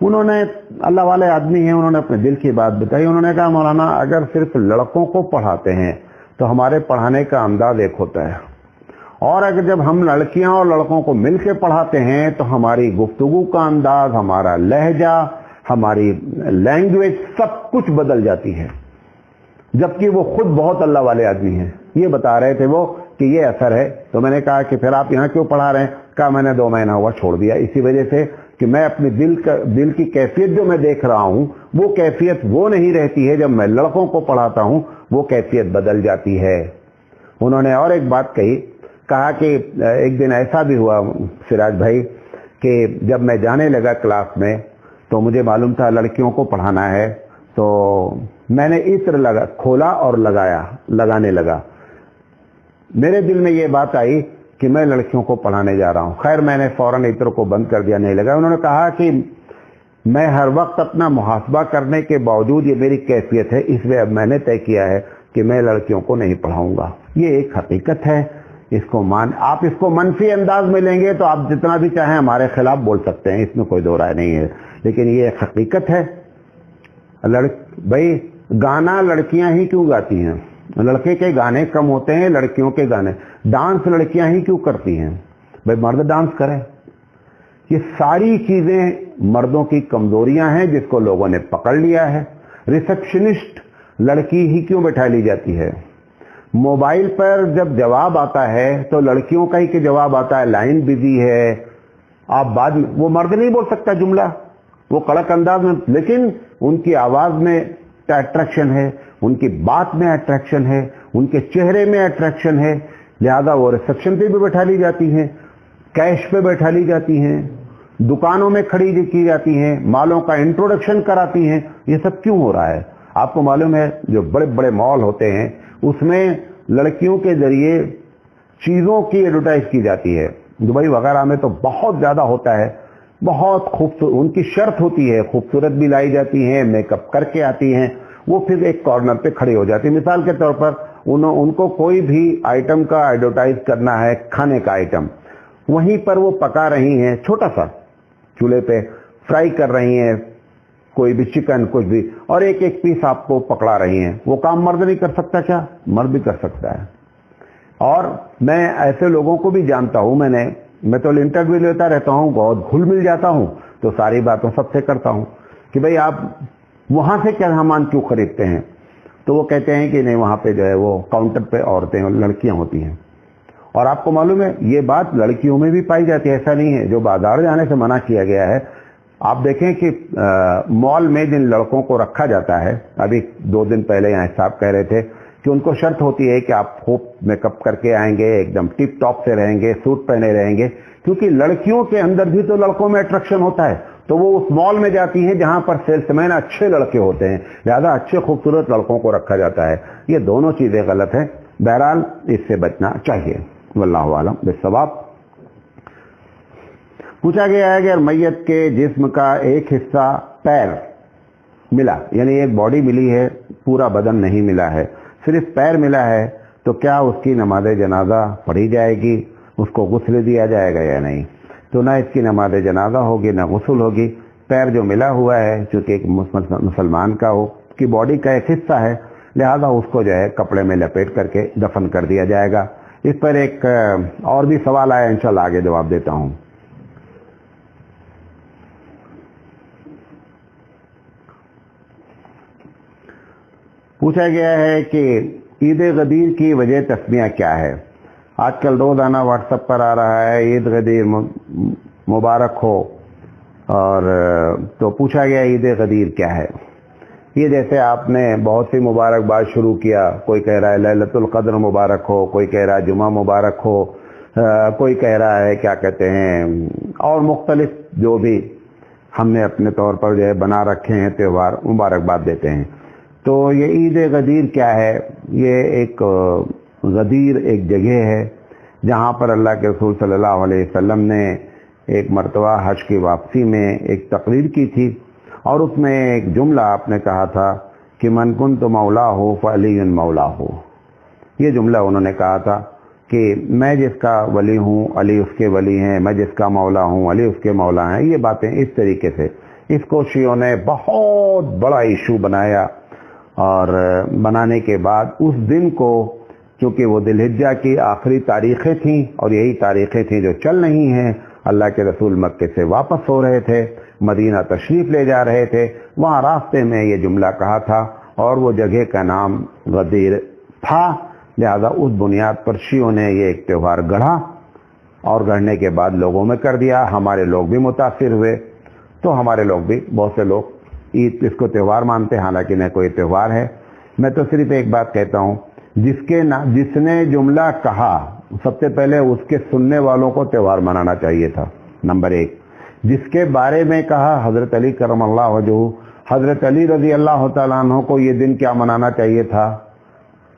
S1: انہوں نے, اللہ والے آدمی ہیں, انہوں نے اپنے دل کی بات بتائی. انہوں نے کہا مولانا اگر صرف لڑکوں کو پڑھاتے ہیں تو ہمارے پڑھانے کا انداز ایک ہوتا ہے, اور اگر جب ہم لڑکیاں اور لڑکوں کو مل کے پڑھاتے ہیں تو ہماری گفتگو کا انداز, ہمارا لہجہ, ہماری لینگویج سب کچھ بدل جاتی ہے. جبکہ وہ خود بہت اللہ والے آدمی ہیں. یہ بتا رہے تھے وہ کہ یہ اثر ہے. تو میں نے کہا کہ پھر آپ یہاں کیوں پڑھا رہے ہیں؟ کہا میں نے 2 مہینہ ہوا چھوڑ دیا, اسی وجہ سے کہ میں اپنے دل کی کیفیت جو میں دیکھ رہا ہوں وہ کیفیت وہ نہیں رہتی ہے. جب میں لڑکوں کو پڑھاتا ہوں وہ کیفیت بدل جاتی ہے. انہوں نے اور ایک بات کہی, کہا کہ ایک دن ایسا بھی ہوا سراج بھائی کہ جب میں جانے لگا کلاس میں تو مجھے معلوم تھا لڑکیوں کو پڑھانا ہے, تو میں نے عطر کھولا اور لگانے لگا. میرے دل میں یہ بات آئی کہ میں لڑکیوں کو پڑھانے جا رہا ہوں. خیر میں نے فوراً عطر کو بند کر دیا, نہیں لگا. انہوں نے کہا کہ میں ہر وقت اپنا محاسبہ کرنے کے باوجود یہ میری کیفیت ہے, اس لیے اب میں نے طے کیا ہے کہ میں لڑکیوں کو نہیں پڑھاؤں گا. یہ ایک حقیقت ہے, اس کو آپ اس کو منفی انداز میں لیں گے تو آپ جتنا بھی چاہیں ہمارے خلاف بول سکتے ہیں, اس میں کوئی دو رائے نہیں ہے, لیکن یہ ایک حقیقت ہے. بھائی گانا لڑکیاں ہی کیوں گاتی ہیں؟ لڑکے کے گانے کم ہوتے ہیں, لڑکیوں کے گانے. ڈانس لڑکیاں ہی کیوں کرتی ہیں؟ بھائی مرد ڈانس کریں. یہ ساری چیزیں مردوں کی کمزوریاں ہیں جس کو لوگوں نے پکڑ لیا ہے. ریسپشنسٹ لڑکی ہی کیوں بٹھا لی جاتی ہے؟ موبائل پر جب جواب آتا ہے تو لڑکیوں کا ہی کہ جواب آتا ہے لائن بزی ہے. آپ بعد میں, وہ مرد نہیں بول سکتا جملہ, وہ کڑک انداز میں, لیکن ان کی آواز میں اٹریکشن ہے, ان کی بات میں اٹریکشن ہے, ان کے چہرے میں اٹریکشن ہے, لہذا وہ ریسپشن پہ بھی بیٹھا لی جاتی ہیں, کیش پہ بیٹھا لی جاتی ہیں, دکانوں میں کھڑی کی جاتی ہیں, مالوں کا انٹروڈکشن کراتی ہیں. یہ سب کیوں ہو رہا ہے؟ آپ کو معلوم ہے جو بڑے بڑے مال ہوتے ہیں اس میں لڑکیوں کے ذریعے چیزوں کی ایڈورٹائز کی جاتی ہے. دبئی وغیرہ میں تو بہت زیادہ ہوتا ہے, بہت خوبصورت ان کی شرط ہوتی ہے, خوبصورت بھی لائی جاتی ہیں, میک اپ کر کے آتی ہیں, وہ پھر ایک کارنر پہ کھڑی ہو جاتی ہیں. مثال کے طور پر ان کو کوئی بھی آئٹم کا ایڈورٹائز کرنا ہے, کھانے کا آئٹم, وہیں پر وہ پکا رہی ہیں, چھوٹا سا چولہے پہ فرائی کر رہی ہیں کوئی بھی چکن کچھ بھی, اور ایک ایک پیس آپ کو پکڑا رہی ہیں. وہ کام مرد نہیں کر سکتا کیا؟ مرد بھی کر سکتا ہے. اور میں ایسے لوگوں کو بھی جانتا ہوں, میں تو انٹرویو لیتا رہتا ہوں, بہت گھل مل جاتا ہوں, تو ساری باتوں سب سے کرتا ہوں کہ بھئی آپ وہاں سے کیا سامان کیوں خریدتے ہیں؟ تو وہ کہتے ہیں کہ نہیں وہاں پہ جو ہے وہ کاؤنٹر پہ عورتیں لڑکیاں ہوتی ہیں. اور آپ کو معلوم ہے یہ بات لڑکیوں میں بھی پائی جاتی ہے, ایسا نہیں ہے. جو بازار جانے سے منع کیا گیا ہے, آپ دیکھیں کہ مال میں جن لڑکوں کو رکھا جاتا ہے, ابھی 2 دن پہلے یہاں صاحب کہہ رہے تھے کہ ان کو شرط ہوتی ہے کہ آپ خوب میک اپ کر کے آئیں گے, ایک دم ٹپ ٹاپ سے رہیں گے, سوٹ پہنے رہیں گے, کیونکہ لڑکیوں کے اندر بھی تو لڑکوں میں اٹریکشن ہوتا ہے. تو وہ اس مال میں جاتی ہیں جہاں پر سیلس مین اچھے لڑکے ہوتے ہیں, لہذا اچھے خوبصورت لڑکوں کو رکھا جاتا ہے. یہ دونوں چیزیں غلط ہیں. بہرحال اس سے بچنا چاہیے. واللہ اعلم بالصواب. پوچھا گیا ہے کہ میت کے جسم کا ایک حصہ پیر ملا, یعنی ایک باڈی ملی ہے, پورا بدن نہیں ملا ہے, صرف پیر ملا ہے, تو کیا اس کی نماز جنازہ پڑھی جائے گی؟ اس کو غسل دیا جائے گا یا نہیں؟ تو نہ اس کی نماز جنازہ ہوگی نہ غسل ہوگی. پیر جو ملا ہوا ہے چونکہ ایک مسلمان کا ہو کی باڈی کا ایک حصہ ہے, لہذا اس کو جو ہے کپڑے میں لپیٹ کر کے دفن کر دیا جائے گا. اس پر ایک اور بھی سوال آیا, انشاءاللہ آگے جواب دیتا ہوں. پوچھا گیا ہے کہ عید غدیر کی وجہ تسمیہ کیا ہے؟ آج کل روزانہ واٹس ایپ پر آ رہا ہے عید غدیر مبارک ہو, اور تو پوچھا گیا عید غدیر کیا ہے. یہ جیسے آپ نے بہت سی مبارکباد شروع کیا، کوئی کہہ رہا ہے لیلۃ القدر مبارک ہو، کوئی کہہ رہا ہے جمعہ مبارک ہو، کوئی کہہ رہا ہے کیا کہتے ہیں اور مختلف جو بھی ہم نے اپنے طور پر جو ہے بنا رکھے ہیں تہوار، مبارکباد دیتے ہیں۔ تو یہ عید غدیر کیا ہے؟ یہ ایک غدیر ایک جگہ ہے جہاں پر اللہ کے رسول صلی اللہ علیہ وسلم نے ایک مرتبہ حج کی واپسی میں ایک تقریر کی تھی، اور اس میں ایک جملہ آپ نے کہا تھا کہ من کنت مولا ہو فعلی مولا ہو۔ یہ جملہ انہوں نے کہا تھا کہ میں جس کا ولی ہوں علی اس کے ولی ہیں، میں جس کا مولا ہوں علی اس کے مولا ہیں۔ یہ باتیں اس طریقے سے، اس کو شیعوں نے بہت بڑا ایشو بنایا، اور بنانے کے بعد اس دن کو، چونکہ وہ ذی الحجہ کی آخری تاریخیں تھیں اور یہی تاریخیں تھیں جو چل رہی ہیں، اللہ کے رسول مکے سے واپس ہو رہے تھے، مدینہ تشریف لے جا رہے تھے، وہاں راستے میں یہ جملہ کہا تھا، اور وہ جگہ کا نام غدیر تھا۔ لہذا اس بنیاد پر شیعوں نے یہ ایک تہوار گڑھا، اور گڑھنے کے بعد لوگوں میں کر دیا، ہمارے لوگ بھی متاثر ہوئے، تو ہمارے لوگ بھی، بہت سے لوگ عید اس کو تہوار مانتے ہیں، حالانکہ نہ کوئی تہوار ہے۔ میں تو صرف ایک بات کہتا ہوں، جس نے جملہ کہا، سب سے پہلے اس کے سننے والوں کو تہوار منانا چاہیے تھا، نمبر ایک۔ جس کے بارے میں کہا، حضرت علی کرم اللہ وجہہ، حضرت علی رضی اللہ تعالیٰ عنہ کو یہ دن کیا منانا چاہیے تھا؟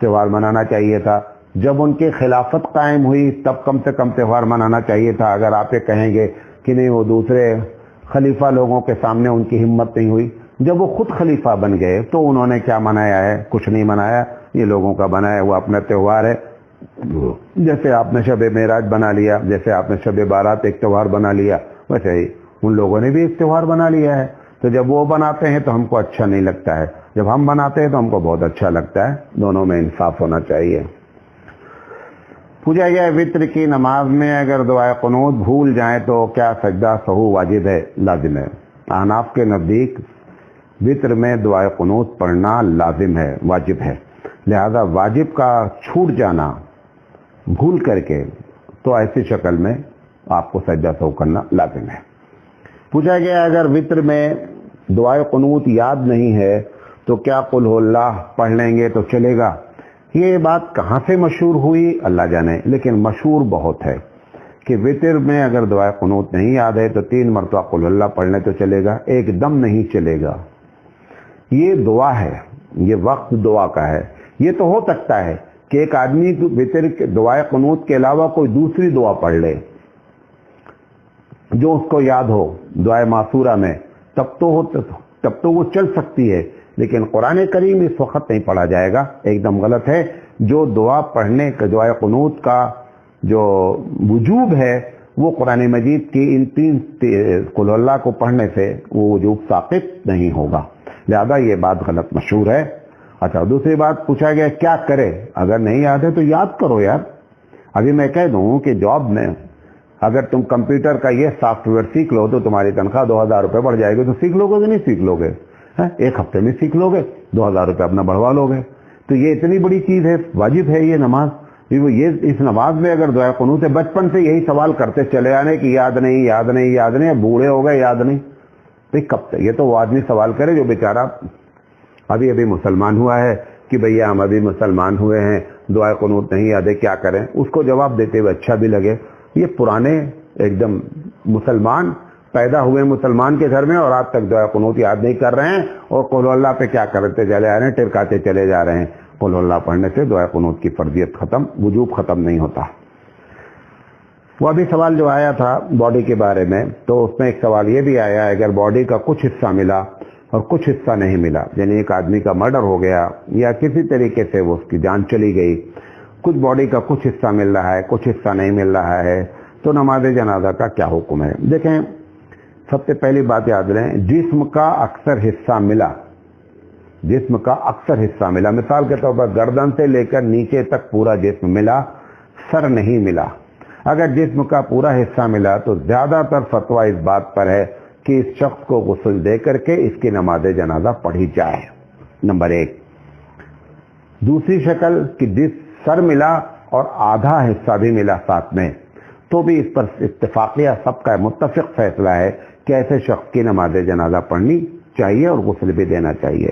S1: تہوار منانا چاہیے تھا۔ جب ان کی خلافت قائم ہوئی تب کم سے کم تہوار منانا چاہیے تھا۔ اگر آپ یہ کہیں گے کہ نہیں، وہ دوسرے خلیفہ لوگوں کے سامنے ان کی ہمت نہیں ہوئی، جب وہ خود خلیفہ بن گئے تو انہوں نے کیا منایا ہے؟ کچھ نہیں منایا۔ یہ لوگوں کا بنایا ہوا اپنا تہوار ہے۔ جیسے آپ نے شب معراج بنا لیا، جیسے آپ نے شب بارات ایک تہوار بنا لیا، ویسے ہی ان لوگوں نے بھی ایک تہوار بنا لیا ہے۔ تو جب وہ بناتے ہیں تو ہم کو اچھا نہیں لگتا ہے، جب ہم بناتے ہیں تو ہم کو بہت اچھا لگتا ہے۔ دونوں میں انصاف ہونا چاہیے۔ پوچھا گیا وطر کی نماز میں اگر دعائے قنوت بھول جائیں تو کیا سجدہ سہو واجب ہے؟ لازم ہے۔ احناف کے نزدیک وطر میں دعائے قنوت پڑھنا لازم ہے، واجب ہے۔ لہذا واجب کا چھوٹ جانا بھول کر کے تو ایسی شکل میں آپ کو سجدہ سہو کرنا لازم ہے۔ پوچھا گیا اگر وطر میں دعائے قنوت یاد نہیں ہے تو کیا قل ہو اللہ پڑھ لیں گے تو چلے گا؟ یہ بات کہاں سے مشہور ہوئی اللہ جانے، لیکن مشہور بہت ہے کہ وطر میں اگر دعائے قنوت نہیں یاد ہے تو 3 مرتبہ قل اللہ پڑھ لیں تو چلے گا، ایک دم نہیں چلے گا۔ یہ دعا ہے، یہ وقت دعا کا ہے۔ یہ تو ہو سکتا ہے کہ ایک آدمی وطر دعائے قنوت کے علاوہ کوئی دوسری دعا پڑھ لے جو اس کو یاد ہو دعائے معصورہ میں، تب تو وہ چل سکتی ہے، لیکن قرآن کریم اس وقت نہیں پڑھا جائے گا، ایک دم غلط ہے۔ جو دعا پڑھنے کا، دعائے قنوت کا جو وجوب ہے، وہ قرآن مجید کی ان 3 قل اللہ کو پڑھنے سے وہ وجوب ثابت نہیں ہوگا، لہذا یہ بات غلط مشہور ہے۔ اچھا، دوسری بات پوچھا گیا کیا کرے؟ اگر نہیں یاد ہے تو یاد کرو یار۔ ابھی میں کہہ دوں کہ جاب میں اگر تم کمپیوٹر کا یہ سافٹ ویئر سیکھ لو تو تمہاری تنخواہ 2000 روپے بڑھ جائے گی، تو سیکھ لو گے کہ نہیں سیکھ لو گے؟ ایک ہفتے میں سیکھ لو گے، 2000 روپے اپنا بڑھوا لو گے۔ تو یہ اتنی بڑی چیز ہے، واجب ہے یہ نماز۔ یہ اس نماز میں اگر دعائے قنوت ہے، بچپن سے یہی سوال کرتے چلے آنے کہ یاد نہیں یاد نہیں یاد نہیں، بوڑھے ہو گئے یاد نہیں، تو کب تک؟ یہ تو وہ آدمی سوال کرے جو بیچارہ ابھی مسلمان ہوا ہے کہ بھیا ہم ابھی مسلمان ہوئے ہیں، دعائے قنوت نہیں یاد ہے، کیا کریں؟ اس کو جواب دیتے ہوئے اچھا بھی لگے۔ یہ پرانے ایک دم مسلمان پیدا ہوئے مسلمان کے گھر میں اور آج تک دعائے قنوت یاد نہیں کر رہے ہیں، اور قل اللہ پہ کیا کرتے چلے آ رہے ہیں، ٹرکاتے چلے جا رہے ہیں۔ قل اللہ پڑھنے سے دعائے قنوت کی فرضیت ختم، وجوب ختم نہیں ہوتا۔ وہ ابھی سوال جو آیا تھا باڈی کے بارے میں، تو اس میں ایک سوال یہ بھی آیا اگر باڈی کا کچھ حصہ ملا اور کچھ حصہ نہیں ملا، یعنی ایک آدمی کا مرڈر ہو گیا یا کسی طریقے سے وہ اس کی جان چلی گئی، کچھ باڈی کا کچھ حصہ مل رہا ہے کچھ حصہ نہیں مل رہا ہے، تو نماز جنازہ کا کیا حکم ہے؟ دیکھیں، سب سے پہلی بات یاد رہیں، جسم کا اکثر حصہ ملا، جسم کا اکثر حصہ ملا، مثال کے طور پر گردن سے لے کر نیچے تک پورا جسم ملا، سر نہیں ملا۔ اگر جسم کا پورا حصہ ملا تو زیادہ تر فتویٰ اس بات پر ہے کہ اس شخص کو غسل دے کر کے اس کی نماز جنازہ پڑھی جائے، نمبر 1۔ دوسری شکل کہ جس سر ملا اور آدھا حصہ بھی ملا ساتھ میں، تو بھی اس پر اتفاقیہ سب کا متفق فیصلہ ہے کہ ایسے شخص کی نماز جنازہ پڑھنی چاہیے اور غسل بھی دینا چاہیے۔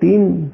S1: 3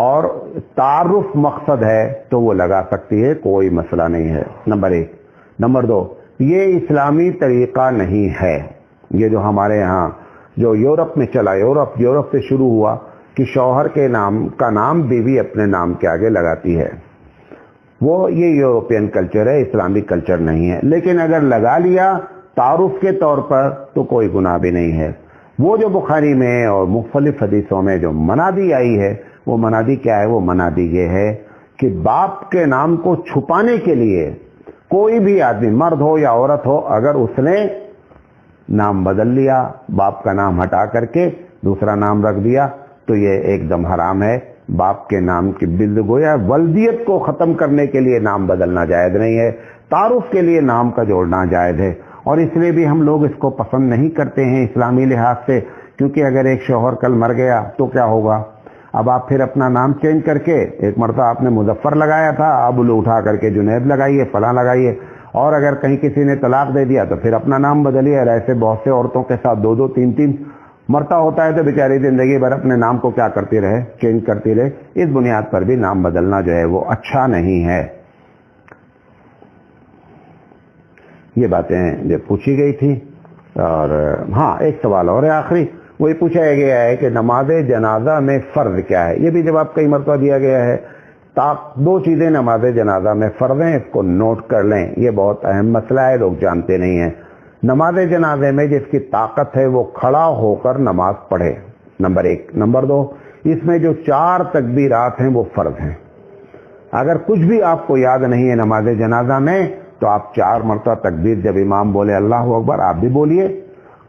S1: اور تعارف مقصد ہے تو وہ لگا سکتی ہے، کوئی مسئلہ نہیں ہے، نمبر 1۔ نمبر 2، یہ اسلامی طریقہ نہیں ہے، یہ جو ہمارے ہاں جو یورپ میں چلا، یورپ سے شروع ہوا کہ شوہر کے نام کا نام بیوی اپنے نام کے آگے لگاتی ہے، وہ یہ یورپین کلچر ہے، اسلامی کلچر نہیں ہے۔ لیکن اگر لگا لیا تعارف کے طور پر تو کوئی گناہ بھی نہیں ہے۔ وہ جو بخاری میں اور مختلف حدیثوں میں جو منادی آئی ہے، وہ منادی کیا ہے؟ وہ منادی یہ ہے کہ باپ کے نام کو چھپانے کے لیے کوئی بھی آدمی، مرد ہو یا عورت ہو، اگر اس نے نام بدل لیا، باپ کا نام ہٹا کر کے دوسرا نام رکھ دیا، تو یہ ایک دم حرام ہے۔ باپ کے نام کی گویا ولدیت کو ختم کرنے کے لیے نام بدلنا جائز نہیں ہے، تعارف کے لیے نام کا جوڑنا جائز ہے، اور اس لیے بھی ہم لوگ اس کو پسند نہیں کرتے ہیں اسلامی لحاظ سے، کیونکہ اگر ایک شوہر کل مر گیا تو کیا ہوگا؟ اب آپ پھر اپنا نام چینج کر کے، ایک مرتبہ آپ نے مظفر لگایا تھا، اب لو اٹھا کر کے جنید لگائیے، فلاں لگائیے، اور اگر کہیں کسی نے طلاق دے دیا تو پھر اپنا نام بدلیے، اور ایسے بہت سے عورتوں کے ساتھ 2 3 مرتا ہوتا ہے، تو بیچاری زندگی بھر اپنے نام کو کیا کرتی رہے؟ چینج کرتی رہے۔ اس بنیاد پر بھی نام بدلنا جو ہے وہ اچھا نہیں ہے۔ یہ باتیں جو پوچھی گئی تھی، اور ہاں ایک سوال اور ہے آخری، وہ یہ پوچھا گیا ہے کہ نماز جنازہ میں فرض کیا ہے؟ یہ بھی جواب کئی مرتبہ دیا گیا ہے۔ 2 چیزیں نماز جنازہ میں فرض ہیں، اس کو نوٹ کر لیں، یہ بہت اہم مسئلہ ہے، لوگ جانتے نہیں ہیں۔ نماز جنازے میں جس کی طاقت ہے وہ کھڑا ہو کر نماز پڑھے، نمبر 1۔ نمبر 2، اس میں جو 4 تکبیرات ہیں وہ فرض ہیں۔ اگر کچھ بھی آپ کو یاد نہیں ہے نماز جنازہ میں، تو آپ 4 مرتبہ تکبیر جب امام بولے اللہ اکبر آپ بھی بولیے،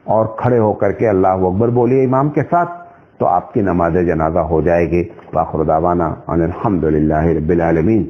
S1: اور کھڑے ہو کر کے اللہ اکبر بولیے امام کے ساتھ، تو آپ کی نماز جنازہ ہو جائے گی۔ وآخر دعوانا ان الحمد للہ رب العالمین۔